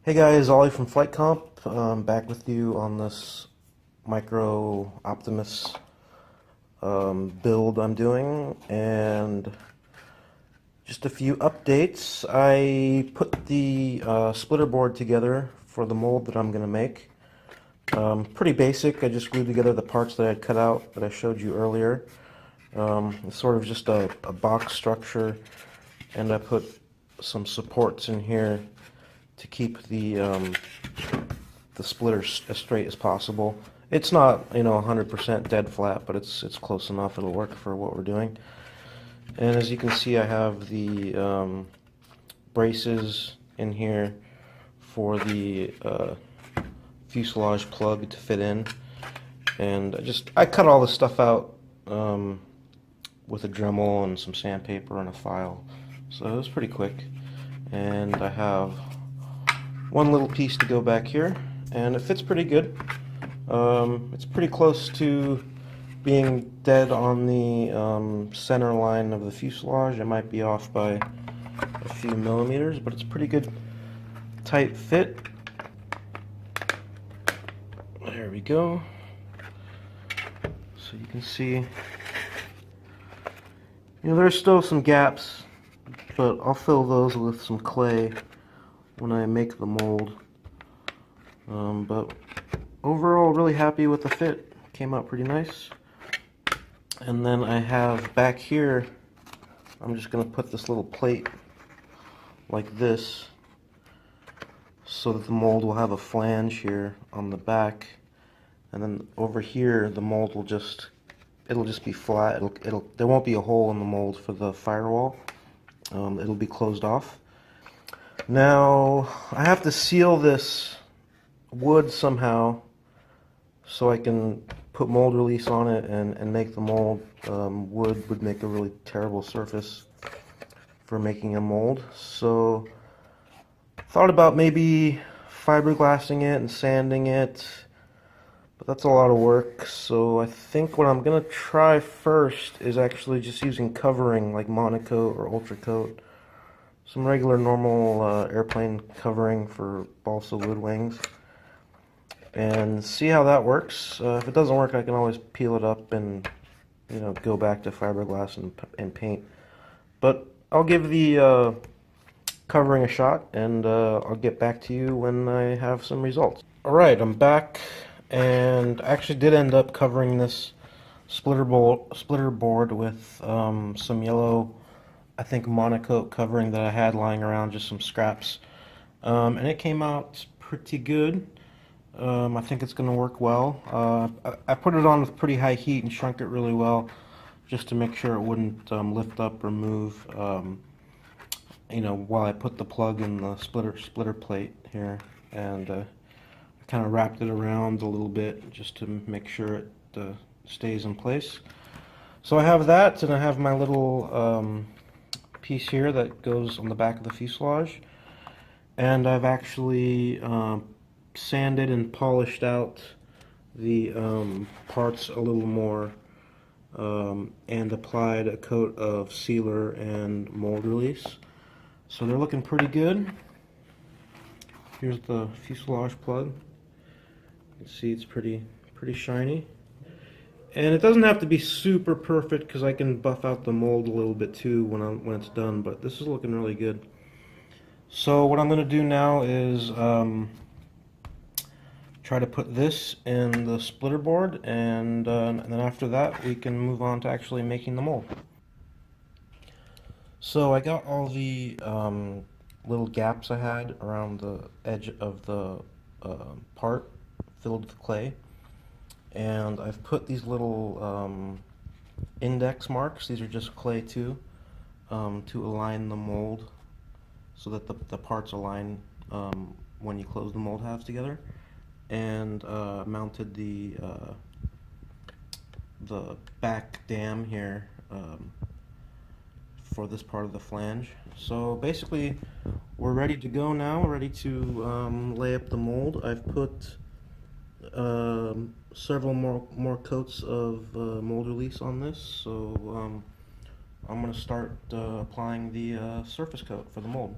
Hey guys, Ollie from flightcomp. Back with you on this Micro Optimus build I'm doing, and just a few updates. I put the splitter board together for the mold that I'm going to make. Pretty basic. I just glued together the parts that I cut out that I showed you earlier. It's sort of just a box structure, and I put some supports in here to keep the splitter as straight as possible. It's not, 100% dead flat, but it's close enough. It'll work for what we're doing. And as you can see, I have the braces in here for the fuselage plug to fit in. And I cut all this stuff out with a Dremel and some sandpaper and a file. So it was pretty quick. And I have one little piece to go back here, and it fits pretty good. It's pretty close to being dead on the center line of the fuselage. It might be off by a few millimeters, but it's pretty good tight fit. There we go. So you can see, there's still some gaps, but I'll fill those with some clay when I make the mold. But overall, really happy with the fit. Came out pretty nice. And then I have back here, I'm just going to put this little plate like this so that the mold will have a flange here on the back. And then over here, the mold will it'll just be flat. There won't be a hole in the mold for the firewall. It'll be closed off. Now, I have to seal this wood somehow so I can put mold release on it and make the mold. Wood would make a really terrible surface for making a mold. So, thought about maybe fiberglassing it and sanding it, but that's a lot of work. So I think what I'm going to try first is actually just using covering like Monocoat or Ultracoat. Some regular normal airplane covering for balsa wood wings, and see how that works. If it doesn't work, I can always peel it up and go back to fiberglass and paint. But I'll give the covering a shot, and I'll get back to you when I have some results. Alright, I'm back, and I actually did end up covering this splitter board with some yellow, I think, Monocoat covering that I had lying around, just some scraps, and it came out pretty good. I think it's going to work well. I put it on with pretty high heat and shrunk it really well, just to make sure it wouldn't lift up or move, while I put the plug in the splitter plate here. And I kind of wrapped it around a little bit just to make sure it stays in place. So I have that, and I have my little piece here that goes on the back of the fuselage, and I've actually sanded and polished out the parts a little more, and applied a coat of sealer and mold release. So they're looking pretty good. Here's the fuselage plug. You can see it's pretty shiny. And it doesn't have to be super perfect, because I can buff out the mold a little bit too when it's done, but this is looking really good. So what I'm going to do now is try to put this in the splitter board, and then after that we can move on to actually making the mold. So I got all the little gaps I had around the edge of the part filled with clay. And I've put these little index marks. These are just clay too, to align the mold so that the parts align when you close the mold halves together. And mounted the back dam here for this part of the flange. So basically, we're ready to go now. We're ready to lay up the mold. I've put several more coats of mold release on this, so I'm going to start applying the surface coat for the mold.